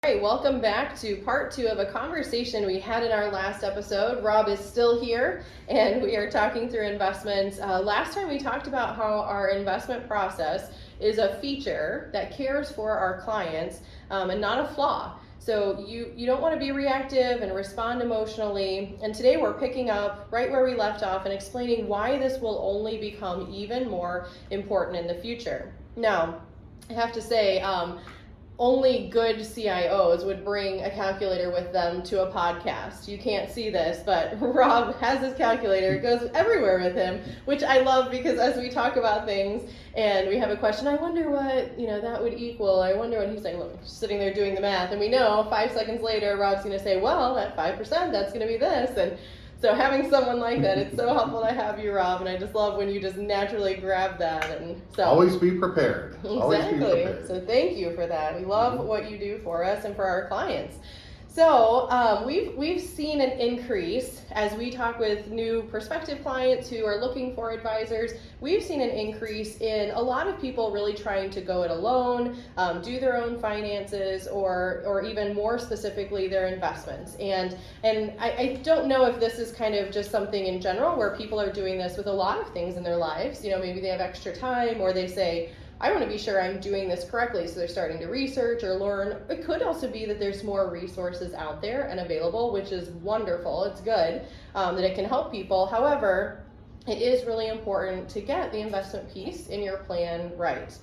All right, welcome back to part 2 of a conversation we had in our last episode. Rob is still here, and we are talking through investments. Last time we talked about how our investment process is a feature that cares for our clients and not a flaw. So you don't want to be reactive and respond emotionally. And today we're picking up right where we left off and explaining why this will only become even more important in the future. Now, I have to say, only good CIOs would bring a calculator with them to a podcast. You can't see this, but Rob has his calculator. It goes everywhere with him, which I love because as we talk about things and we have a question, I wonder what, that would equal. I wonder what he's saying. Look, sitting there doing the math. And we know 5 seconds later, Rob's going to say, well, at 5%, that's going to be this. And so having someone like that, it's so helpful to have you, Rob, and I just love when you just naturally grab that. And so always be prepared. Exactly. Always be prepared. So thank you for that. We love what you do for us and for our clients. So we've seen an increase as we talk with new prospective clients who are looking for advisors. We've seen an increase in a lot of people really trying to go it alone, do their own finances, or even more specifically their investments. And I don't know if this is kind of just something in general where people are doing this with a lot of things in their lives. Maybe they have extra time, or they say, I want to be sure I'm doing this correctly, so they're starting to research or learn. It could also be that there's more resources out there and available, which is wonderful. It's good that it can help people. However, it is really important to get the investment piece in your plan right.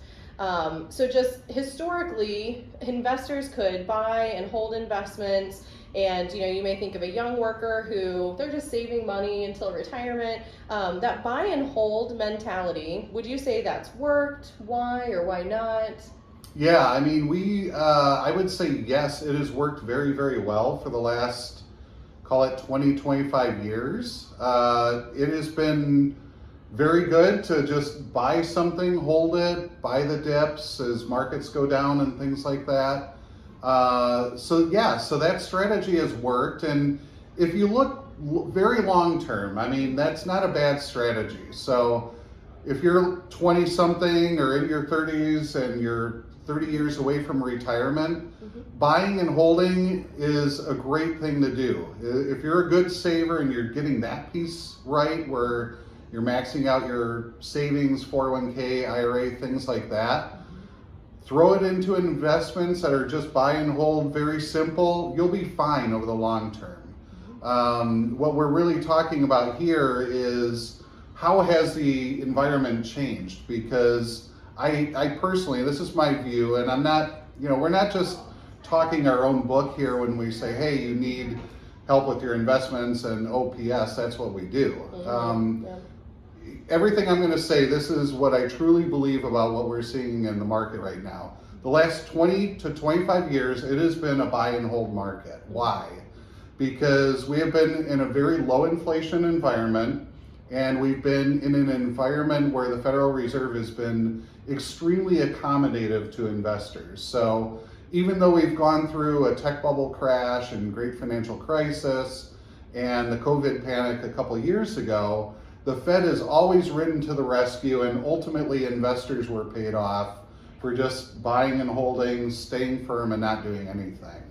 So just historically, investors could buy and hold investments. And you may think of a young worker who they're just saving money until retirement. That buy and hold mentality, would you say that's worked? Why or why not? Yeah, I mean, I would say yes, it has worked very, very well for the last, call it 20, 25 years. It has been very good to just buy something, hold it, buy the dips as markets go down and things like that. So that strategy has worked, and if you look very long term, I mean, that's not a bad strategy. So if you're 20 something or in your 30s and you're 30 years away from retirement, buying and holding is a great thing to do. If you're a good saver and you're getting that piece right, where you're maxing out your savings, 401k, IRA, things like that, throw it into investments that are just buy and hold, very simple. You'll be fine over the long term. What we're really talking about here is how has the environment changed? Because I personally, this is my view, and I'm not, we're not just talking our own book here when we say, hey, you need help with your investments and OPS, that's what we do. Everything I'm going to say, this is what I truly believe about what we're seeing in the market right now. The last 20 to 25 years, it has been a buy and hold market. Why? Because we have been in a very low inflation environment, and we've been in an environment where the Federal Reserve has been extremely accommodative to investors. So even though we've gone through a tech bubble crash and great financial crisis and the COVID panic a couple of years ago, the Fed has always ridden to the rescue, and ultimately investors were paid off for just buying and holding, staying firm, and not doing anything.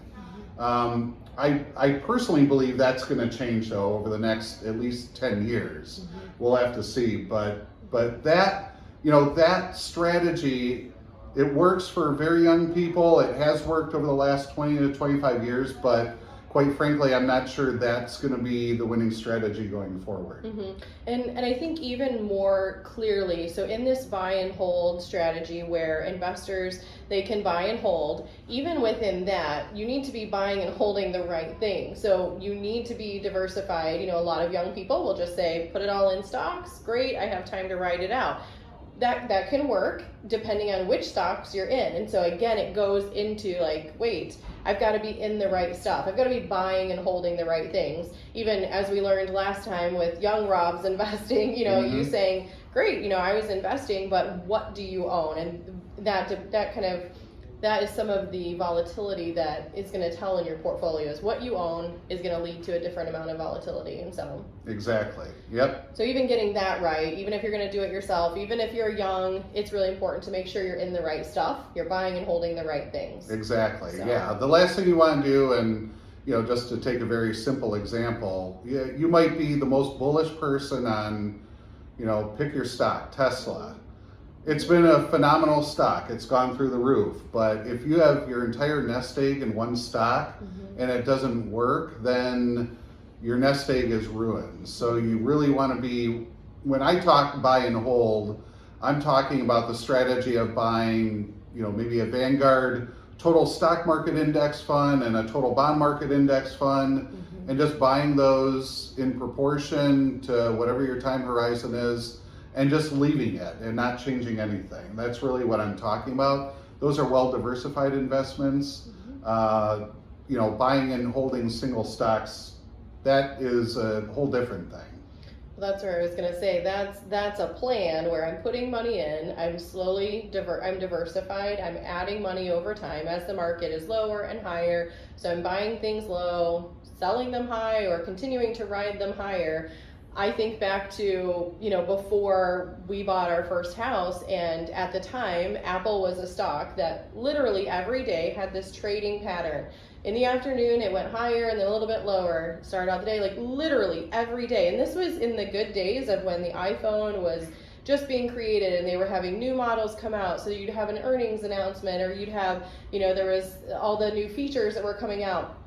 I personally believe that's going to change, though, over the next at least 10 years. We'll have to see. But that, that strategy, it works for very young people. It has worked over the last 20 to 25 years, but quite frankly, I'm not sure that's going to be the winning strategy going forward. And I think even more clearly, so in this buy and hold strategy where investors, they can buy and hold, even within that, you need to be buying and holding the right thing. So you need to be diversified. A lot of young people will just say, put it all in stocks. Great, I have time to ride it out. That can work depending on which stocks you're in. And so again, it goes into like, wait, I've got to be in the right stuff. I've got to be buying and holding the right things. Even as we learned last time with young Rob's investing, you saying, great, I was investing, but what do you own? And that kind of that is some of the volatility that is going to tell in your portfolios. What you own is going to lead to a different amount of volatility. And so exactly. Yep. So even getting that right, even if you're going to do it yourself, even if you're young, it's really important to make sure you're in the right stuff. You're buying and holding the right things. Exactly. So. Yeah. The last thing you want to do, and just to take a very simple example, you might be the most bullish person on, pick your stock, Tesla. It's been a phenomenal stock. It's gone through the roof. But if you have your entire nest egg in one stock and it doesn't work, then your nest egg is ruined. So you really want to be, when I talk buy and hold, I'm talking about the strategy of buying, maybe a Vanguard total stock market index fund and a total bond market index fund, and just buying those in proportion to whatever your time horizon is, and just leaving it and not changing anything. That's really what I'm talking about. Those are well diversified investments. Buying and holding single stocks, that is a whole different thing. Well, that's where I was going to say, that's a plan where I'm putting money in, I'm slowly I'm diversified, I'm adding money over time as the market is lower and higher. So I'm buying things low, selling them high, or continuing to ride them higher. I think back to, before we bought our first house, and at the time, Apple was a stock that literally every day had this trading pattern. In the afternoon, it went higher and then a little bit lower. Started out the day, like literally every day. And this was in the good days of when the iPhone was just being created and they were having new models come out. So you'd have an earnings announcement, or you'd have, there was all the new features that were coming out.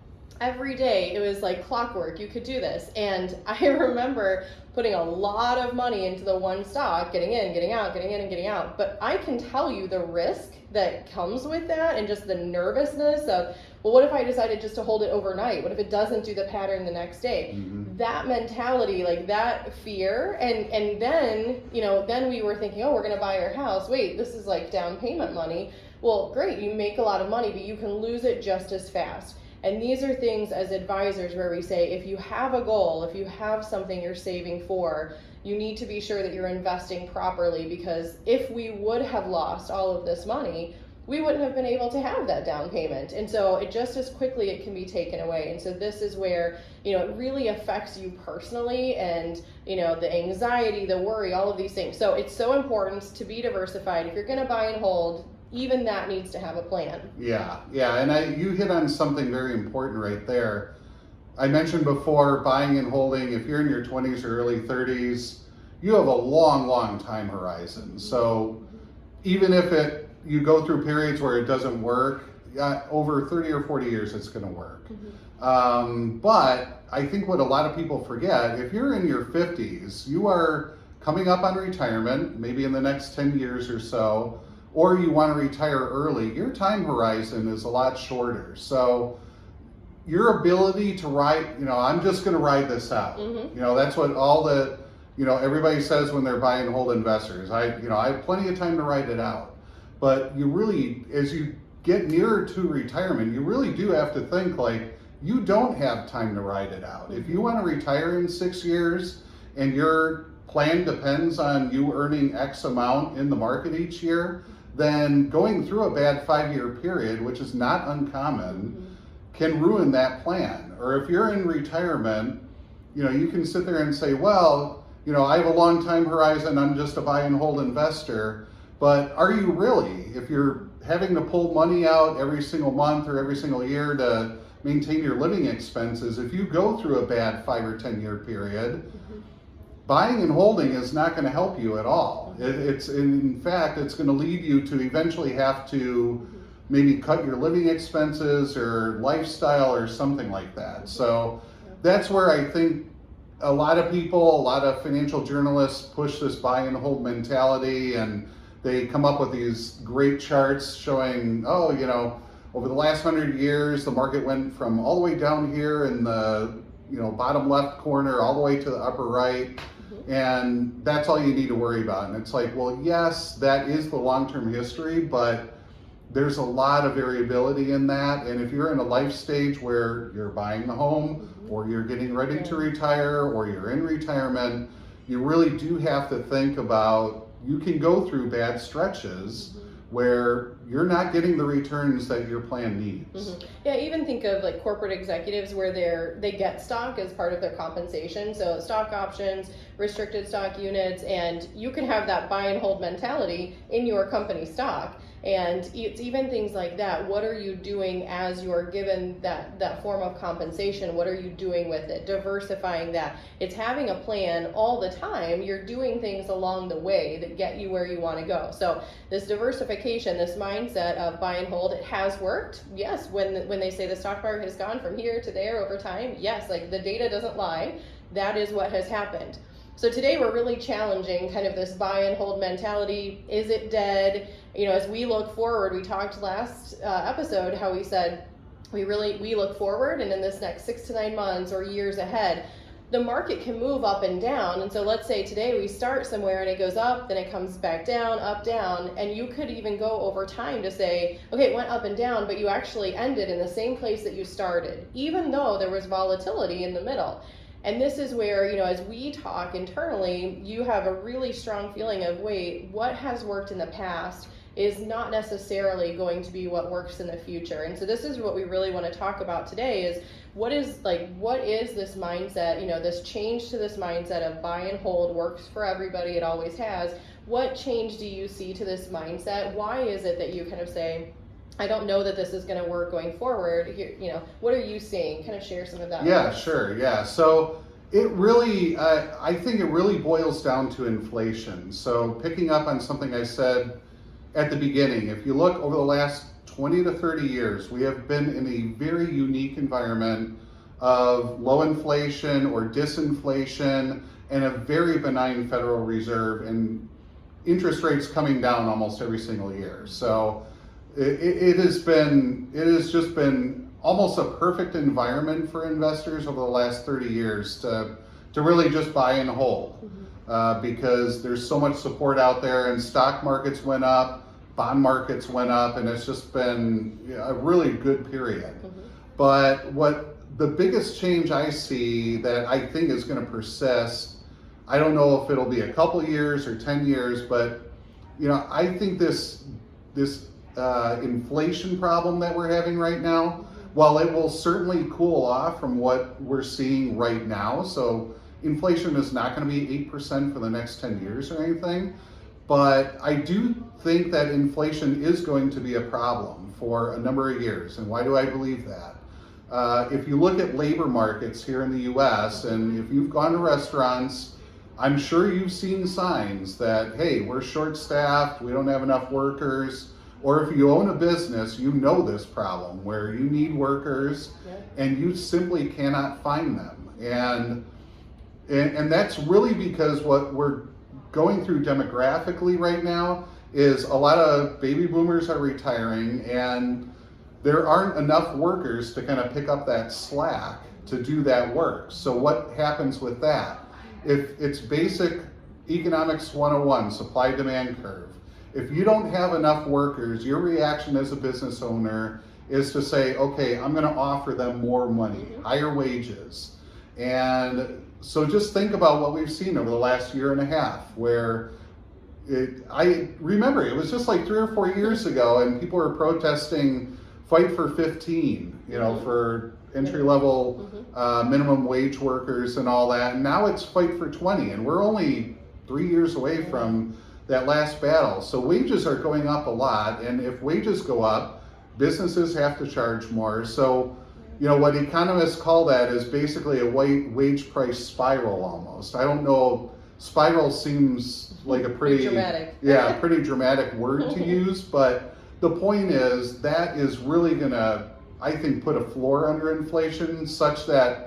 Every day, it was like clockwork. You could do this. And I remember putting a lot of money into the one stock, getting in, getting out, getting in and getting out. But I can tell you the risk that comes with that, and just the nervousness of, well, what if I decided just to hold it overnight? What if it doesn't do the pattern the next day? That mentality, like that fear, and then, then we were thinking, oh, we're going to buy our house. Wait, this is like down payment money. Well, great, you make a lot of money, but you can lose it just as fast. And these are things as advisors where we say, if you have a goal, if you have something you're saving for, you need to be sure that you're investing properly, because if we would have lost all of this money, we wouldn't have been able to have that down payment. And so it just as quickly it can be taken away. And so this is where, it really affects you personally, and, the anxiety, the worry, all of these things. So it's so important to be diversified. If you're going to buy and hold, even that needs to have a plan. Yeah, and you hit on something very important right there. I mentioned before, buying and holding, if you're in your 20s or early 30s, you have a long time horizon. So even if you go through periods where it doesn't work, over 30 or 40 years it's going to work. But I think what a lot of people forget, if you're in your 50s, you are coming up on retirement, maybe in the next 10 years or so, or you want to retire early, your time horizon is a lot shorter. So your ability to ride, I'm just going to ride this out. That's what all the, everybody says when they're buy and hold investors. I have plenty of time to ride it out. But you really, as you get nearer to retirement, you really do have to think like, you don't have time to ride it out. If you want to retire in 6 years and your plan depends on you earning X amount in the market each year, then going through a bad 5-year period, which is not uncommon, can ruin that plan. Or if you're in retirement, you can sit there and say, well, I have a long time horizon, I'm just a buy and hold investor. But are you really? If you're having to pull money out every single month or every single year to maintain your living expenses, if you go through a bad 5 or 10 year period, buying and holding is not going to help you at all. In fact, it's going to lead you to eventually have to maybe cut your living expenses or lifestyle or something like that. So that's where I think a lot of people, a lot of financial journalists push this buy and hold mentality, and they come up with these great charts showing, over the last 100 years, the market went from all the way down here in the bottom left corner all the way to the upper right. And that's all you need to worry about. And it's like, well, yes, that is the long-term history, but there's a lot of variability in that. And if you're in a life stage where you're buying a home, or you're getting ready to retire, or you're in retirement, you really do have to think about, you can go through bad stretches, where you're not getting the returns that your plan needs. Yeah, even think of like corporate executives where they get stock as part of their compensation. So stock options, restricted stock units, and you can have that buy and hold mentality in your company stock. And it's even things like that. What are you doing as you're given that form of compensation? What are you doing with it? Diversifying that. It's having a plan all the time. You're doing things along the way that get you where you want to go. So this diversification, this mindset of buy and hold, it has worked. Yes, when they say the stock market has gone from here to there over time, yes, like the data doesn't lie. That is what has happened. So today we're really challenging kind of this buy and hold mentality. Is it dead? You know, as we look forward, we talked last episode how we said we look forward, and in this next 6 to 9 months or years ahead, the market can move up and down. And so let's say today we start somewhere and it goes up, then it comes back down, up, down, and you could even go over time to say, okay, it went up and down, but you actually ended in the same place that you started, even though there was volatility in the middle. And this is where, you know, as we talk internally, you have a really strong feeling of, wait, what has worked in the past is not necessarily going to be what works in the future. And so this is what we really want to talk about today is what is this mindset, you know, this change to this mindset of buy and hold works for everybody, it always has. What change do you see to this mindset? Why is it that you kind of say, I don't know that this is going to work going forward? Here, you know, what are you seeing? Kind of share some of that. Yeah, sure. Yeah. So it really, I think it really boils down to inflation. So picking up on something I said at the beginning, if you look over the last 20 to 30 years, we have been in a very unique environment of low inflation or disinflation and a very benign Federal Reserve and interest rates coming down almost every single year. So it has just been almost a perfect environment for investors over the last 30 years to really just buy and hold, because there's so much support out there, and stock markets went up, bond markets went up, and it's just been a really good period. But what the biggest change I see that I think is going to persist, I don't know if it'll be a couple years or 10 years, but you know, I think this inflation problem that we're having right now, while it will certainly cool off from what we're seeing right now, so inflation is not going to be 8% for the next 10 years or anything, but I do think that inflation is going to be a problem for a number of years. And why do I believe that? If you look at labor markets here in the US, and if you've gone to restaurants, I'm sure you've seen signs that, hey, we're short-staffed, we don't have enough workers. Or if you own a business, you know this problem where you need workers and you simply cannot find them. And that's really because what we're going through demographically right now is a lot of baby boomers are retiring, and there aren't enough workers to kind of pick up that slack to do that work. So what happens with that? If it's basic economics 101, supply demand curve. If you don't have enough workers, your reaction as a business owner is to say, okay, I'm going to offer them more money, higher wages. And so just think about what we've seen over the last year and a half, where I remember it was just like 3 or 4 years ago, and people were protesting fight for 15, you know, for entry-level minimum wage workers and all that. And now it's fight for 20, and we're only 3 years away from that last battle. So wages are going up a lot, and if wages go up, businesses have to charge more. So, you know, what economists call that is basically a wage price spiral almost. I don't know, spiral seems like a pretty dramatic. Yeah, pretty dramatic word to use, but the point is that is really gonna, I think, put a floor under inflation such that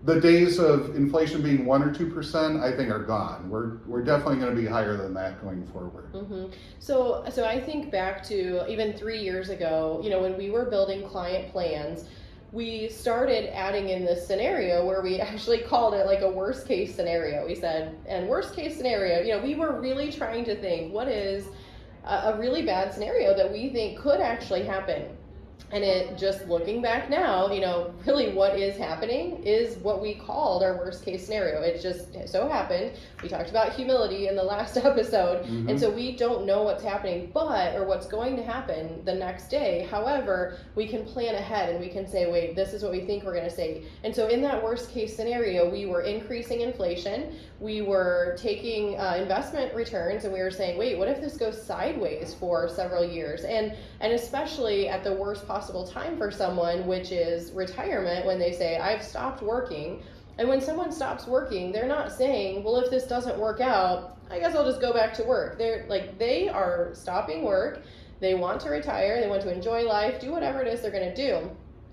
the days of inflation being 1 or 2%, I think, are gone. We're definitely going to be higher than that going forward. So I think back to even 3 years ago, you know, when we were building client plans, we started adding in this scenario where we actually called it like a worst case scenario. We said, and worst case scenario, you know, we were really trying to think what is a really bad scenario that we think could actually happen. And it just looking back now, really what is happening is what we called our worst case scenario. It just so happened. We talked about humility in the last episode. Mm-hmm. And so we don't know what's happening, or what's going to happen the next day. However, we can plan ahead and we can say, wait, this is what we think we're going to say. And so in that worst case scenario, we were increasing inflation. We were taking investment returns, and we were saying, wait, what if this goes sideways for several years? And especially at the worst possible time for someone, which is retirement, when they say, I've stopped working. And when someone stops working, they're not saying, well, if this doesn't work out, I guess I'll just go back to work. They are stopping work. They want to retire. They want to enjoy life, do whatever it is they're going to do.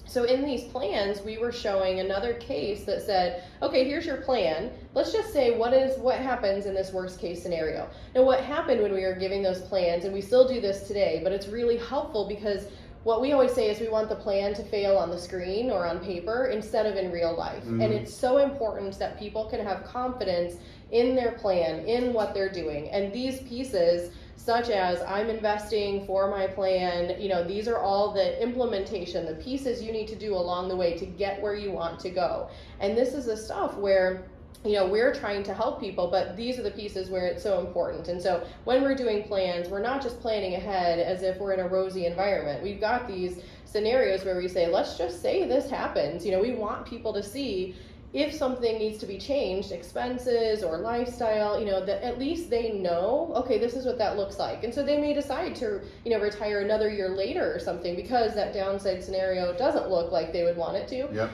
So in these plans, we were showing another case that said, okay, here's your plan. Let's just say what happens in this worst case scenario. Now, what happened when we were giving those plans, and we still do this today, but it's really helpful because what we always say is we want the plan to fail on the screen or on paper instead of in real life. Mm-hmm. And it's so important that people can have confidence in their plan, in what they're doing. And these pieces, such as I'm investing for my plan, these are all the implementation, the pieces you need to do along the way to get where you want to go. And this is the stuff where we're trying to help people, but these are the pieces where it's so important. And so when we're doing plans, we're not just planning ahead as if we're in a rosy environment. We've got these scenarios where we say, let's just say this happens. We want people to see if something needs to be changed, expenses or lifestyle, that at least they know, okay, this is what that looks like. And so they may decide to, retire another year later or something because that downside scenario doesn't look like they would want it to. Yep.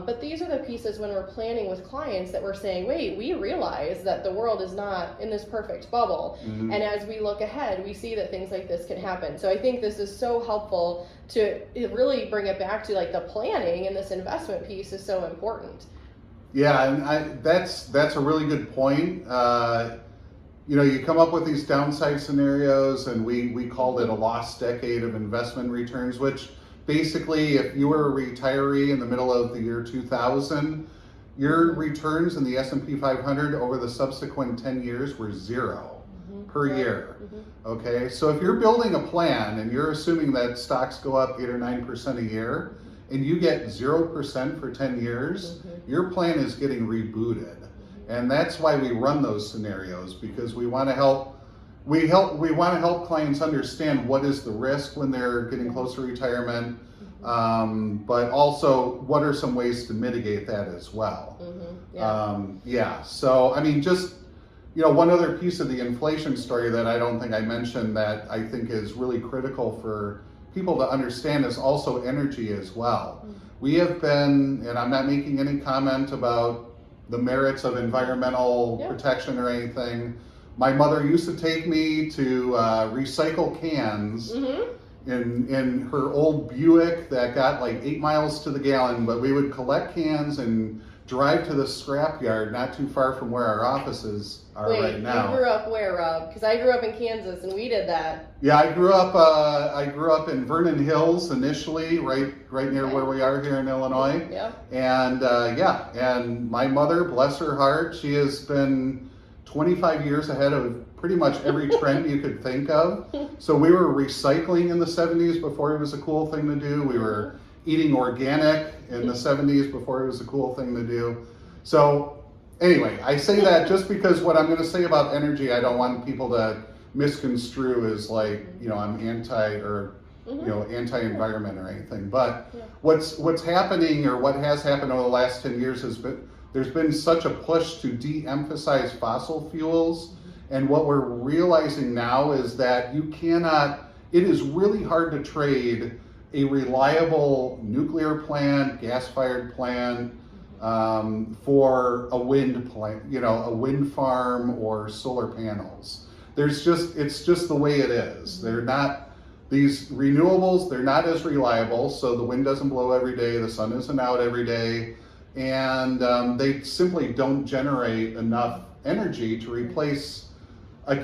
But these are the pieces when we're planning with clients that we're saying, wait, we realize that the world is not in this perfect bubble. Mm-hmm. And as we look ahead, we see that things like this can happen. So I think this is so helpful to really bring it back to the planning, and this investment piece is so important. Yeah, and that's a really good point. You come up with these downside scenarios, and we called it a lost decade of investment returns, which basically, if you were a retiree in the middle of the year 2000, your returns in the S&P 500 over the subsequent 10 years were zero per year. Mm-hmm. Okay, so if you're building a plan and you're assuming that stocks go up 8 or 9% a year, and you get 0% for 10 years, your plan is getting rebooted. And that's why we run those scenarios, because we want to help clients understand what is the risk when they're getting close to retirement, but also what are some ways to mitigate that as well. So just one other piece of the inflation story that I don't think I mentioned that I think is really critical for people to understand is also energy as well. Mm-hmm. We have been, and I'm not making any comment about the merits of environmental protection or anything. My mother used to take me to recycle cans in her old Buick that got 8 miles to the gallon, but we would collect cans and drive to the scrapyard not too far from where our offices are right now. You grew up where, Rob? Because I grew up in Kansas and we did that. Yeah, I grew up in Vernon Hills initially, right near where we are here in Illinois. Yeah. And and my mother, bless her heart, she has been 25 years ahead of pretty much every trend you could think of. So we were recycling in the 70s before it was a cool thing to do. We were eating organic in the 70s before it was a cool thing to do. So anyway, I say that just because what I'm going to say about energy, I don't want people to misconstrue as I'm anti or anti-environment or anything. But what's happening, or what has happened over the last 10 years, there's been such a push to de-emphasize fossil fuels. And what we're realizing now is that it is really hard to trade a reliable nuclear plant, gas-fired plant, for a wind plant, a wind farm or solar panels. It's just the way it is. They're not, these renewables, they're not as reliable, so the wind doesn't blow every day, the sun isn't out every day, and they simply don't generate enough energy to replace a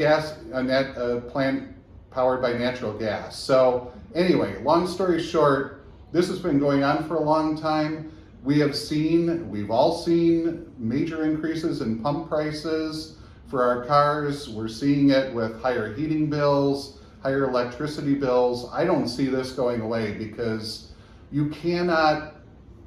plant powered by natural gas. So anyway, long story short, this has been going on for a long time. We've all seen major increases in pump prices for our cars. We're seeing it with higher heating bills, higher electricity bills. I don't see this going away because you cannot,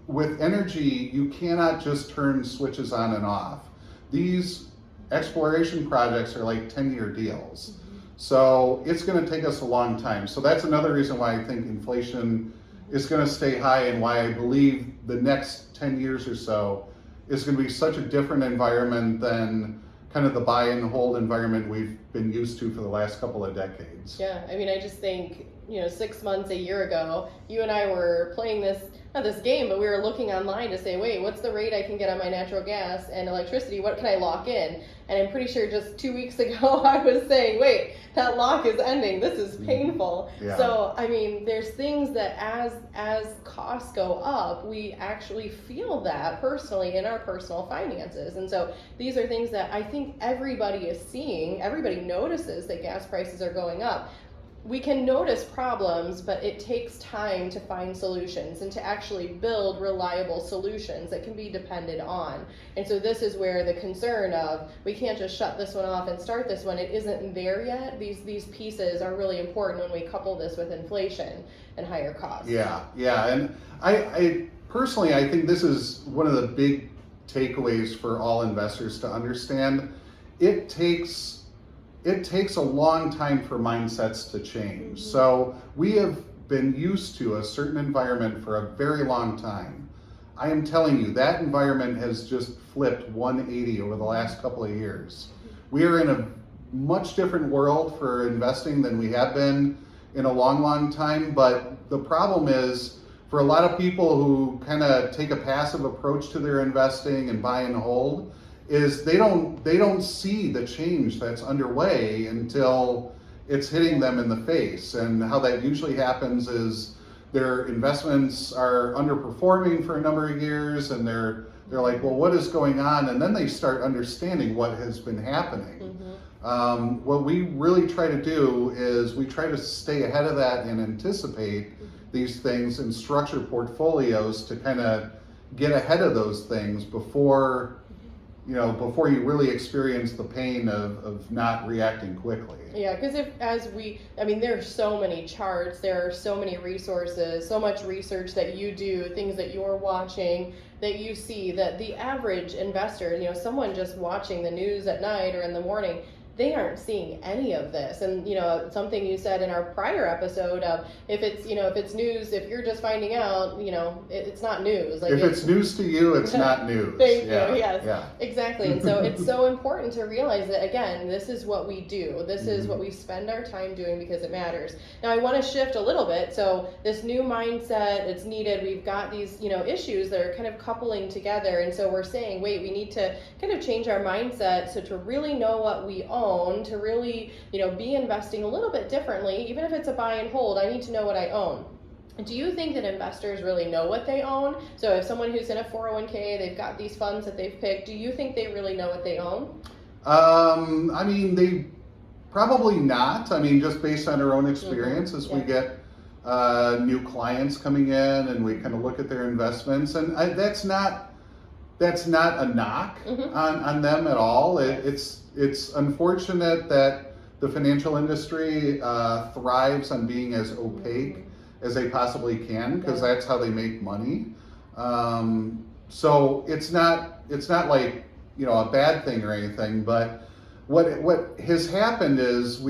with energy, you cannot just turn switches on and off. These exploration projects are like 10-year deals. So it's going to take us a long time. So that's another reason why I think inflation is going to stay high, and why I believe the next 10 years or so is going to be such a different environment than kind of the buy and hold environment we've been used to for the last couple of decades. Yeah, I mean, I just think, 6 months, a year ago, you and I were playing this, not this game, but we were looking online to say, wait, what's the rate I can get on my natural gas and electricity? What can I lock in? And I'm pretty sure just 2 weeks ago, I was saying, wait, that lock is ending. This is painful. Yeah. So, I mean, there's things that as costs go up, we actually feel that personally in our personal finances. And so these are things that I think everybody is seeing. Everybody notices that gas prices are going up. We can notice problems, but it takes time to find solutions and to actually build reliable solutions that can be depended on. And so this is where the concern of, we can't just shut this one off and start this one, it isn't there yet. These pieces are really important when we couple this with inflation and higher costs. Yeah, and I personally, I think this is one of the big takeaways for all investors to understand. It takes a long time for mindsets to change. So we have been used to a certain environment for a very long time. I am telling you, that environment has just flipped 180 over the last couple of years. We are in a much different world for investing than we have been in a long, long time. But the problem is, for a lot of people who kind of take a passive approach to their investing and buy and hold, is they don't see the change that's underway until it's hitting them in the face. And how that usually happens is their investments are underperforming for a number of years, and they're like, well, what is going on? And then they start understanding what has been happening. What we really try to do is we try to stay ahead of that and anticipate these things and structure portfolios to kind of get ahead of those things before you really experience the pain of not reacting quickly. Yeah, because there are so many charts, there are so many resources, so much research that you do, things that you're watching, that you see, that the average investor, someone just watching the news at night or in the morning, they aren't seeing any of this. And something you said in our prior episode of, if it's news, if you're just finding out, it's not news. Like, if it's news to you, it's not news. Thank you. Yes, exactly. And so it's so important to realize that, again, this is what we do. This is what we spend our time doing because it matters. Now I want to shift a little bit. So this new mindset, it's needed. We've got these issues that are kind of coupling together, and so we're saying, wait, we need to kind of change our mindset so to really know what we own, to really be investing a little bit differently. Even if it's a buy and hold, I need to know what I own. Do you think that investors really know what they own? So if someone who's in a 401k, they've got these funds that they've picked, do you think they really know what they own? They probably not. Just based on our own experience, as we get new clients coming in and we kind of look at their investments, and that's not a knock on them at all. It's unfortunate that the financial industry thrives on being as opaque as they possibly can, because that's how they make money. So it's not like a bad thing or anything. But what has happened is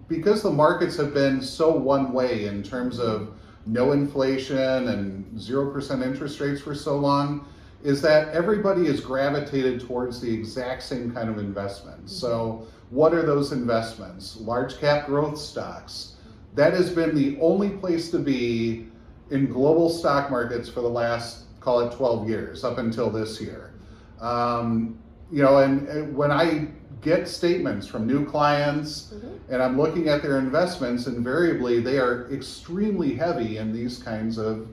because the markets have been so one way in terms of no inflation and 0% interest rates for so long, is that everybody is gravitated towards the exact same kind of investments. So what are those investments? Large cap growth stocks. That has been the only place to be in global stock markets for the last, call it 12 years, up until this year. And when I get statements from new clients and I'm looking at their investments, invariably they are extremely heavy in these kinds of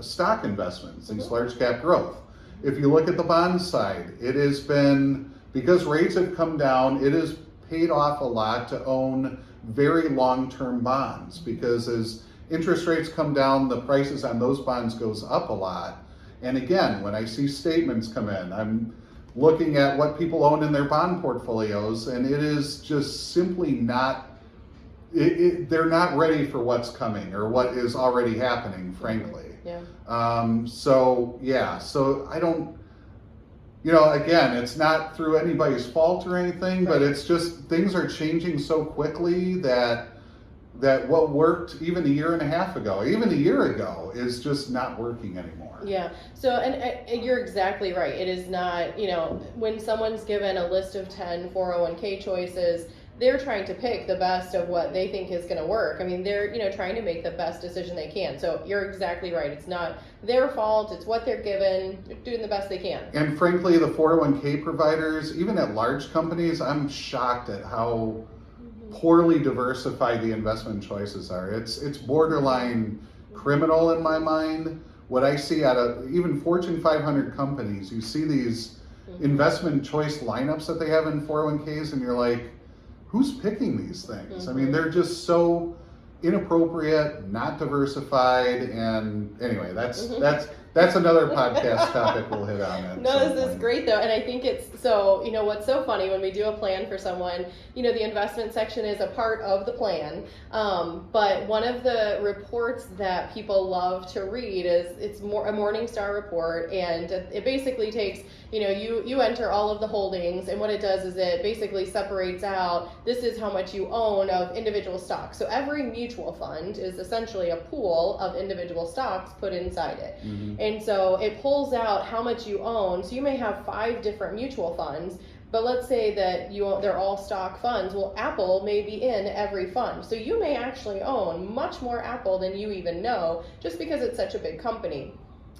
stock investments, these large cap growth. If you look at the bond side, it has been, because rates have come down, it has paid off a lot to own very long-term bonds, because as interest rates come down, the prices on those bonds goes up a lot. And again, when I see statements come in, I'm looking at what people own in their bond portfolios, and it is just simply not they're not ready for what's coming or what is already happening, frankly. Yeah. So I don't, again, it's not through anybody's fault or anything, but it's just things are changing so quickly that what worked even a year and a half ago, even a year ago, is just not working anymore. Yeah. So, and you're exactly right. It is not, when someone's given a list of 10 401k choices, they're trying to pick the best of what they think is going to work. I mean, they're, trying to make the best decision they can. So you're exactly right. It's not their fault. It's what they're given. They're doing the best they can. And frankly, the 401k providers, even at large companies, I'm shocked at how poorly diversified the investment choices are. It's borderline criminal in my mind. What I see out of even Fortune 500 companies, you see these investment choice lineups that they have in 401ks, and you're like, who's picking these things? I mean, they're just so inappropriate, not diversified, and anyway, that's another podcast topic we'll hit on. No, this is great though, and I think it's so, what's so funny when we do a plan for someone, the investment section is a part of the plan, but one of the reports that people love to read is a Morningstar report, and it basically takes, you enter all of the holdings, and what it does is it basically separates out, this is how much you own of individual stocks. So every mutual fund is essentially a pool of individual stocks put inside it. And so it pulls out how much you own. So you may have 5 different mutual funds, but let's say that they're all stock funds. Well, Apple may be in every fund. So you may actually own much more Apple than you even know, just because it's such a big company.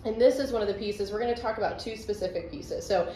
And this is one of the pieces, we're going to talk about 2 specific pieces. So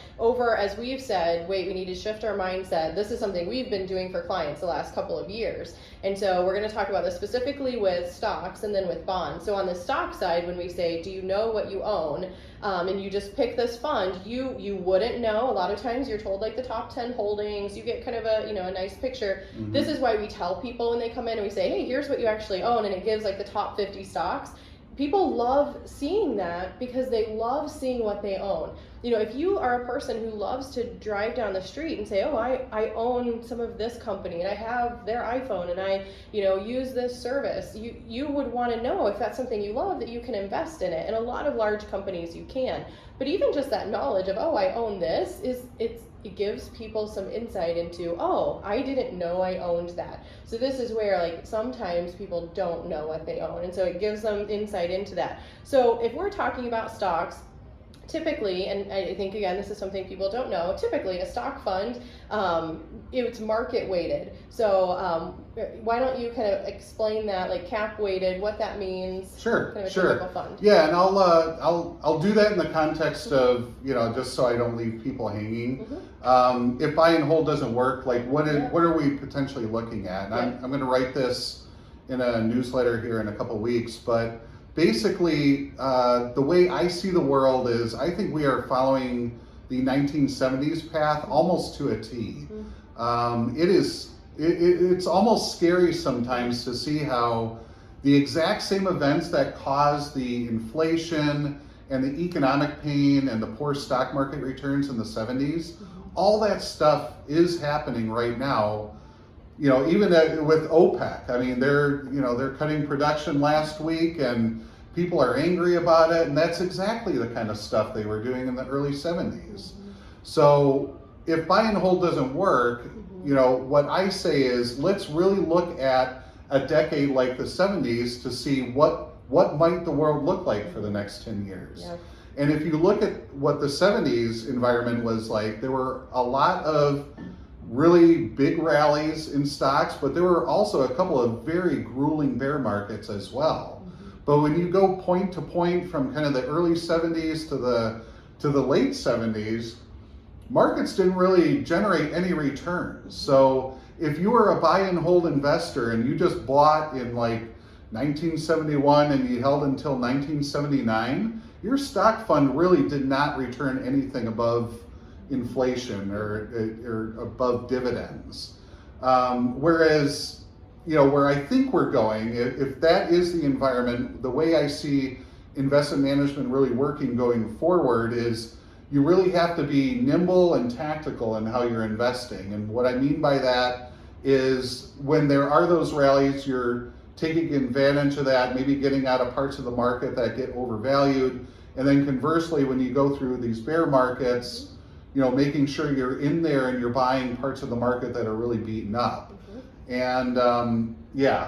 as we've said, we need to shift our mindset. This is something we've been doing for clients the last couple of years. And so we're going to talk about this specifically with stocks and then with bonds. So on the stock side, when we say, do you know what you own? And you just pick this fund, you wouldn't know. A lot of times you're told like the top 10 holdings, you get kind of a nice picture. This is why we tell people when they come in and we say, hey, here's what you actually own, and it gives like the top 50 stocks. People love seeing that because they love seeing what they own. If you are a person who loves to drive down the street and say, oh, I own some of this company and I have their iPhone and I, use this service, you would want to know if that's something you love that you can invest in it. And a lot of large companies you can. But even just that knowledge of, oh, I own this, it gives people some insight into, oh, I didn't know I owned that. So this is where like sometimes people don't know what they own, and so it gives them insight into that. So if we're talking about stocks, typically, and I think again this is something people don't know, typically a stock fund, it's market weighted. So why don't you kind of explain that, like cap weighted, what that means? Sure. Kind of a typical fund. Yeah, and I'll do that in the context of just so I don't leave people hanging. If buy and hold doesn't work, like what are we potentially looking at? And I'm going to write this in a newsletter here in a couple weeks, but basically, the way I see the world is I think we are following the 1970s path almost to a T. It's almost scary sometimes to see how the exact same events that caused the inflation and the economic pain and the poor stock market returns in the 70s, all that stuff is happening right now. Even with OPEC, I mean, they're cutting production last week and people are angry about it, and that's exactly the kind of stuff they were doing in the early 70s. So if buy and hold doesn't work, what I say is let's really look at a decade like the 70s to see what might the world look like for the next 10 years. Yeah. And if you look at what the 70s environment was like, there were a lot of really big rallies in stocks, but there were also a couple of very grueling bear markets as well. But when you go point to point from kind of the early 70s to the late 70s, markets didn't really generate any returns. So if you were a buy and hold investor and you just bought in like 1971 and you held until 1979, your stock fund really did not return anything above inflation or above dividends. Whereas, where I think we're going, if that is the environment, the way I see investment management really working going forward is you really have to be nimble and tactical in how you're investing. And what I mean by that is when there are those rallies, you're taking advantage of that, maybe getting out of parts of the market that get overvalued. And then conversely, when you go through these bear markets, making sure you're in there and you're buying parts of the market that are really beaten up. And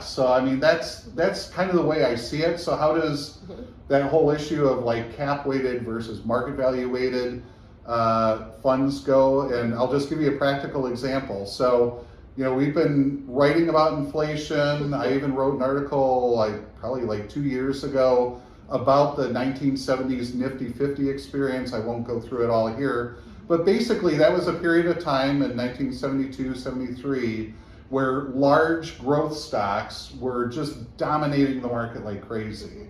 so I mean, that's kind of the way I see it. So how does that whole issue of like cap weighted versus market value weighted funds go? And I'll just give you a practical example. So, we've been writing about inflation. I even wrote an article probably 2 years ago about the 1970s Nifty 50 experience. I won't go through it all here, but basically that was a period of time in 1972, 73 where large growth stocks were just dominating the market like crazy.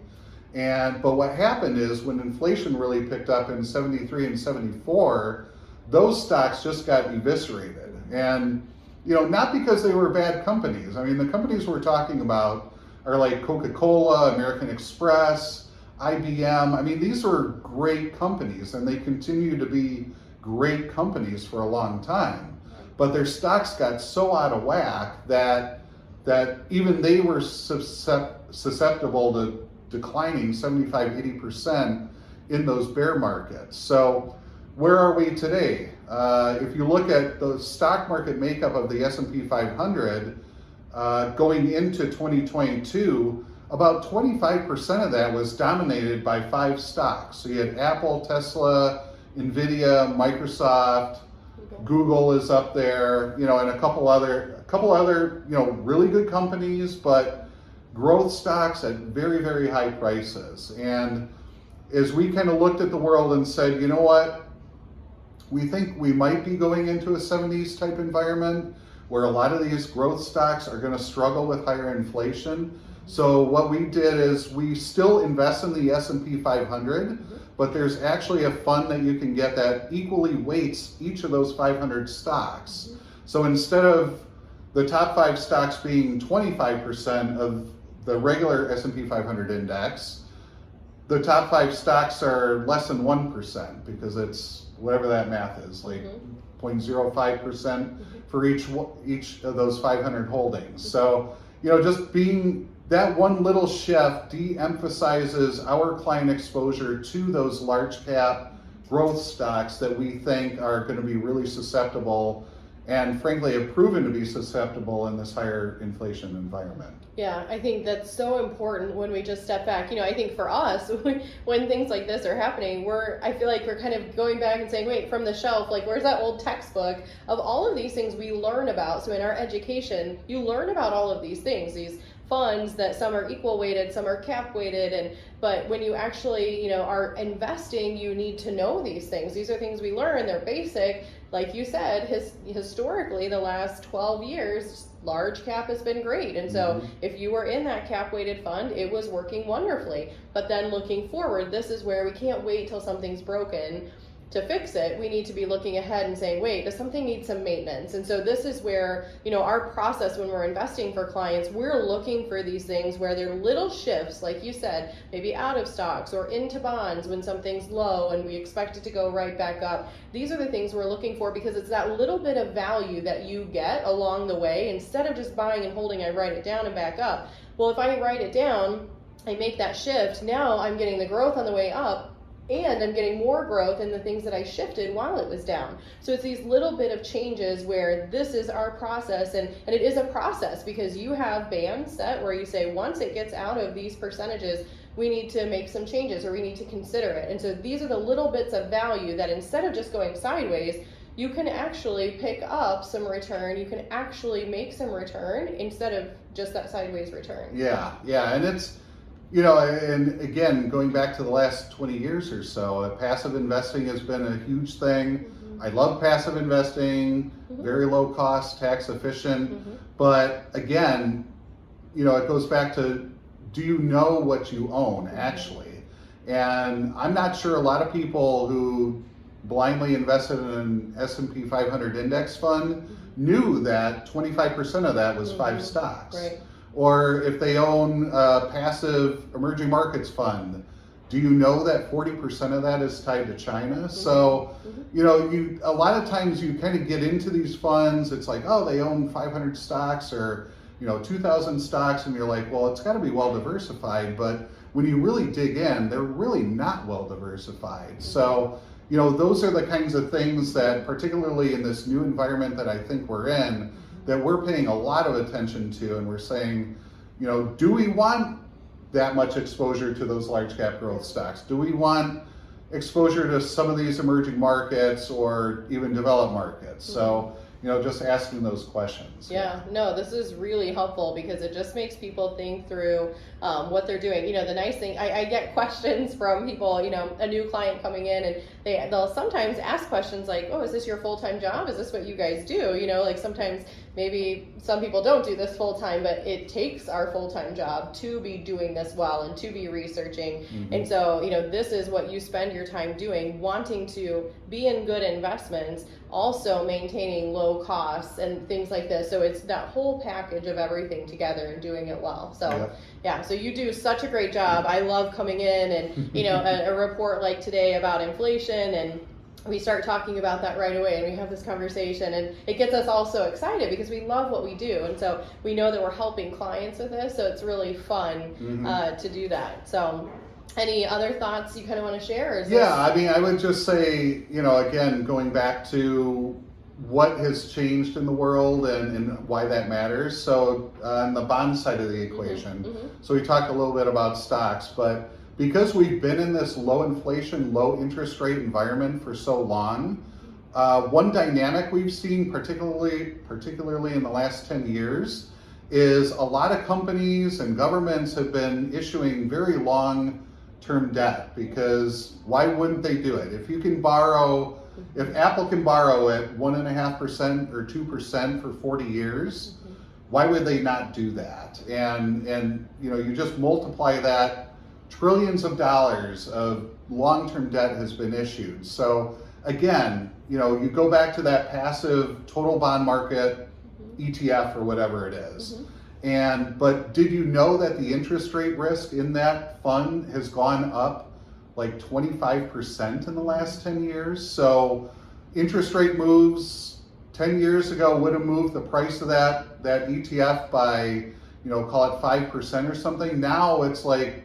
But what happened is when inflation really picked up in 73 and 74, those stocks just got eviscerated. And, not because they were bad companies. I mean, the companies we're talking about are like Coca-Cola, American Express, IBM. I mean, these were great companies and they continue to be great companies for a long time. But their stocks got so out of whack that even they were susceptible to declining 75-80% in those bear markets. So where are we today? If you look at the stock market makeup of the S&P 500 going into 2022, about 25% of that was dominated by 5 stocks. So you had Apple, Tesla, Nvidia, Microsoft, Google is up there, and a couple other, really good companies, but growth stocks at very, very high prices. And as we kind of looked at the world and said, you know what, we think we might be going into a 70s type environment where a lot of these growth stocks are going to struggle with higher inflation. So what we did is we still invest in the S&P 500, but there's actually a fund that you can get that equally weights each of those 500 stocks. So instead of the top 5 stocks being 25% of the regular S&P 500 index, the top 5 stocks are less than 1% because it's whatever that math is, like 0.05% for each of those 500 holdings. So, just being that one little shift de-emphasizes our client exposure to those large cap growth stocks that we think are going to be really susceptible and frankly have proven to be susceptible in this higher inflation environment. Yeah, I think that's so important when we just step back. I think for us, when things like this are happening, I feel like we're kind of going back and saying, wait, from the shelf, like where's that old textbook of all of these things we learn about? So in our education, you learn about all of these things, these funds that some are equal weighted, some are cap weighted, but when you actually, are investing, you need to know these things. These are things we learn, they're basic. Like you said, historically, the last 12 years, large cap has been great. And so if you were in that cap weighted fund, it was working wonderfully. But then looking forward, this is where we can't wait till something's broken to fix it. We need to be looking ahead and saying, wait, does something need some maintenance? And so this is where, our process when we're investing for clients, we're looking for these things where there are little shifts, like you said, maybe out of stocks or into bonds when something's low and we expect it to go right back up. These are the things we're looking for because it's that little bit of value that you get along the way. Instead of just buying and holding, I write it down and back up. Well, if I write it down, I make that shift, now I'm getting the growth on the way up, and I'm getting more growth in the things that I shifted while it was down. So it's these little bit of changes where this is our process, and it is a process because you have bands set where you say once it gets out of these percentages, we need to make some changes or we need to consider it. And so these are the little bits of value that instead of just going sideways, you can actually pick up some return, you can actually make some return instead of just that sideways return. Yeah, and it's, and again, going back to the last 20 years or so, passive investing has been a huge thing. I love passive investing, very low cost, tax efficient. But again, it goes back to, do you know what you own actually? And I'm not sure a lot of people who blindly invested in an S&P 500 index fund knew that 25% of that was 5 stocks. Right. Or if they own a passive emerging markets fund, do you know that 40% of that is tied to China? So, you know, a lot of times you kind of get into these funds, it's like, oh, they own 500 stocks or, you know, 2,000 stocks, and you're like, well, it's got to be well diversified. But when you really dig in, they're really not well diversified. So, you know, those are the kinds of things that, particularly in this new environment that I think we're in, that we're paying a lot of attention to, and we're saying, you know, do we want that much exposure to those large cap growth stocks? Do we want exposure to some of these emerging markets or even developed markets? So, you know, just asking those questions. Yeah, no, this is really helpful because it just makes people think through what they're doing. You know, the nice thing, I get questions from people, you know, a new client coming in, and they'll sometimes ask questions like, oh, is this your full-time job? Is this what you guys do? You know, like sometimes maybe some people don't do this full-time, but it takes our full-time job to be doing this well and to be researching. And so, you know, this is what you spend your time doing, wanting to be in good investments, also maintaining low costs and things like this. So it's that whole package of everything together and doing it well. So yeah, so you do such a great job. I love coming in and, you know, a report like today about inflation, and we start talking about that right away, and we have this conversation, and it gets us all so excited because we love what we do, and so we know that we're helping clients with this, so it's really fun to do that. So any other thoughts you kind of want to share? Or is I mean, I would just say, you know, again, going back to what has changed in the world and why that matters. So on the bond side of the equation, so we talked a little bit about stocks, but because we've been in this low inflation, low interest rate environment for so long, one dynamic we've seen particularly in the last 10 years is a lot of companies and governments have been issuing very long-term debt, because why wouldn't they do it? If you can borrow, if Apple can borrow at 1.5% or 2% for 40 years, why would they not do that? And you know, you just multiply that, trillions of dollars of long-term debt has been issued. So again, you know, you go back to that passive total bond market ETF or whatever it is. But did you know that the interest rate risk in that fund has gone up like 25% in the last 10 years? So interest rate moves 10 years ago would have moved the price of that ETF by, you know, call it 5% or something. Now it's like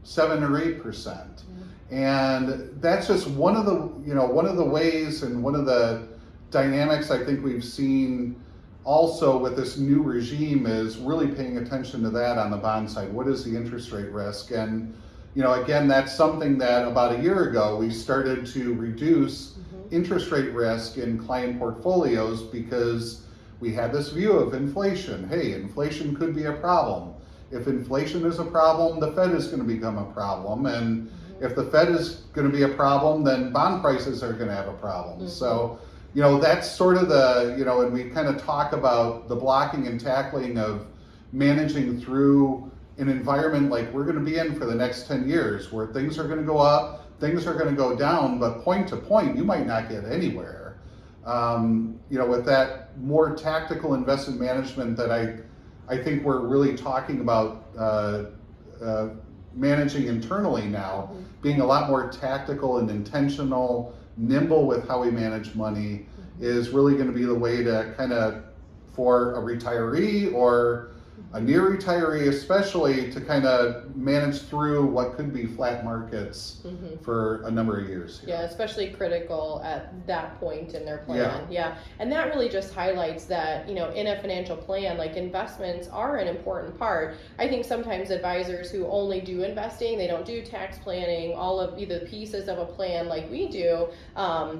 7 or 8%. And that's just one of the ways and one of the dynamics I think we've seen also with this new regime is really paying attention to that on the bond side. What is the interest rate risk? And, you know, again, that's something that about a year ago we started to reduce interest rate risk in client portfolios because we had this view of inflation. Hey, inflation could be a problem. If inflation is a problem, the Fed is going to become a problem. And if the Fed is going to be a problem, then bond prices are going to have a problem. So, you know, that's sort of the, you know, and we kind of talk about the blocking and tackling of managing through an environment like we're going to be in for the next 10 years, where things are going to go up, things are going to go down, but point to point, you might not get anywhere. You know, with that more tactical investment management that I think we're really talking about managing internally now, being a lot more tactical and intentional, nimble with how we manage money is really going to be the way to kind of, for a retiree or a near retiree especially, to kind of manage through what could be flat markets for a number of years here. Yeah, especially critical at that point in their plan. Yeah. And that really just highlights that, you know, in a financial plan, like investments are an important part. I think sometimes advisors who only do investing, they don't do tax planning, all of either pieces of a plan like we do,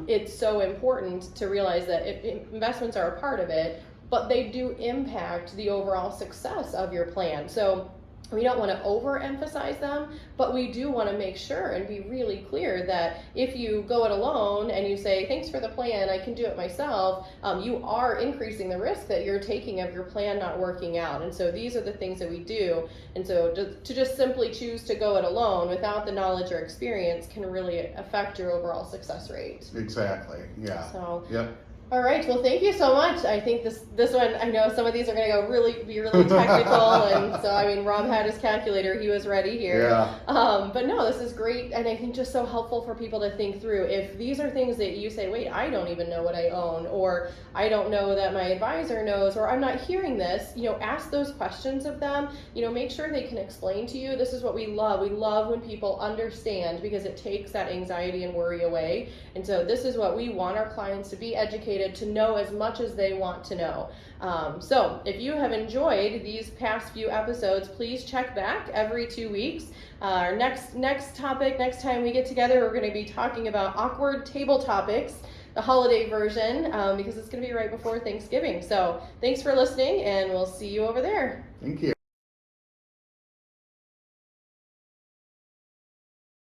it's so important to realize that if investments are a part of it, but they do impact the overall success of your plan. So we don't want to overemphasize them, but we do want to make sure and be really clear that if you go it alone and you say, thanks for the plan, I can do it myself, you are increasing the risk that you're taking of your plan not working out. And so these are the things that we do. And so to just simply choose to go it alone without the knowledge or experience can really affect your overall success rate. Exactly, yeah. So, yep. All right. Well, thank you so much. I think this one, I know some of these are going to be really technical, and so I mean, Rob had his calculator; he was ready here. Yeah. But no, this is great, and I think just so helpful for people to think through. If these are things that you say, wait, I don't even know what I own, or I don't know that my advisor knows, or I'm not hearing this. Ask those questions of them. Make sure they can explain to you. This is what we love. We love when people understand, because it takes that anxiety and worry away. And so this is what we want our clients to be educated, to know as much as they want to know. So if you have enjoyed these past few episodes, please check back every 2 weeks. Our next topic, next time we get together, we're going to be talking about awkward table topics, the holiday version, because it's going to be right before Thanksgiving. So thanks for listening, and we'll see you over there. Thank you.